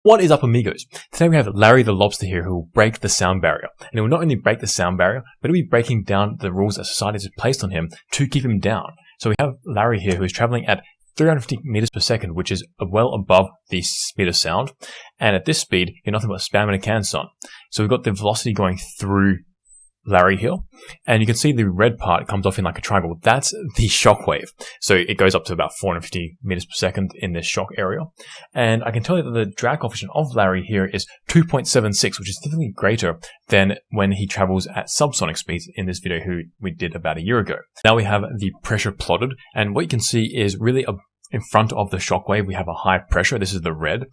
What is up, amigos? Today we have Larry the Lobster here who will break the sound barrier. And he will not only break the sound barrier, but he'll be breaking down the rules that society has placed on him to keep him down. So we have Larry here who is traveling at 350 meters per second, which is well above the speed of sound. And at this speed, you're nothing but spam in a can, son. So we've got the velocity going through Larry here, and you can see the red part comes off in like a triangle. That's the shock wave. So it goes up to about 450 meters per second in this shock area. And I can tell you that the drag coefficient of Larry here is 2.76, which is significantly greater than when he travels at subsonic speeds in this video who we did about a year ago. Now we have the pressure plotted, and what you can see is really in front of the shock wave, we have a high pressure. This is the red.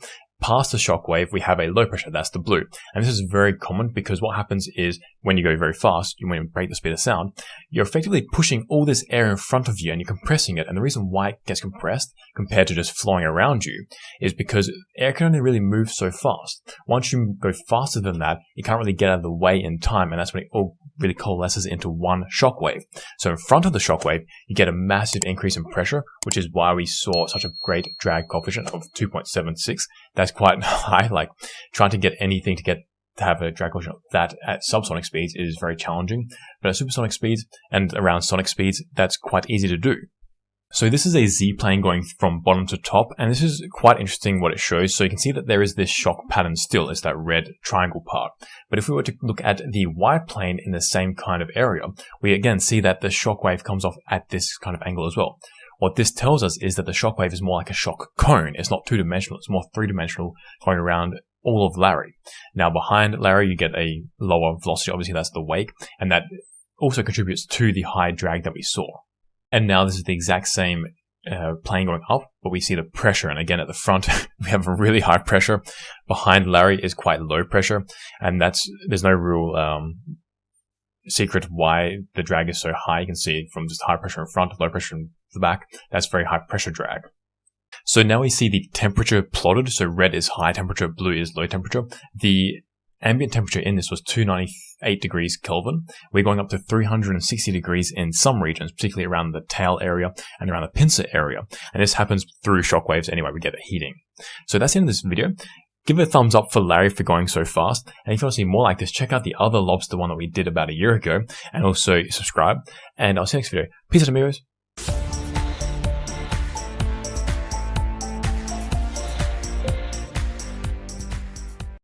Past the shock wave, we have a low pressure. That's the blue. And this is very common because what happens is when you go very fast, when you break the speed of sound, you're effectively pushing all this air in front of you and you're compressing it. And the reason why it gets compressed compared to just flowing around you is because air can only really move so fast. Once you go faster than that, you can't really get out of the way in time. And that's when it all really coalesces into one shock wave. So in front of the shock wave, you get a massive increase in pressure, which is why we saw such a great drag coefficient of 2.76. That's quite high. Like trying to get anything to have a drag coefficient of that at subsonic speeds is very challenging. But at supersonic speeds and around sonic speeds, that's quite easy to do. So this is a Z-plane going from bottom to top, and this is quite interesting what it shows. So you can see that there is this shock pattern still, it's that red triangle part. But if we were to look at the Y-plane in the same kind of area, we again see that the shock wave comes off at this kind of angle as well. What this tells us is that the shock wave is more like a shock cone. It's not two-dimensional, it's more three-dimensional, going around all of Larry. Now behind Larry, you get a lower velocity, obviously that's the wake, and that also contributes to the high drag that we saw. And now this is the exact same plane going up, but we see the pressure. And again, at the front, we have a really high pressure. Behind Larry is quite low pressure. And there's no real secret why the drag is so high. You can see from just high pressure in front, low pressure in the back. That's very high pressure drag. So now we see the temperature plotted. So red is high temperature, blue is low temperature. The ambient temperature in this was 298 degrees Kelvin. We're going up to 360 degrees in some regions, particularly around the tail area and around the pincer area. And this happens through shock waves anyway, we get a heating. So that's the end of this video. Give it a thumbs up for Larry for going so fast. And if you want to see more like this, check out the other lobster one that we did about a year ago. And also subscribe. And I'll see you next video. Peace out, amigos.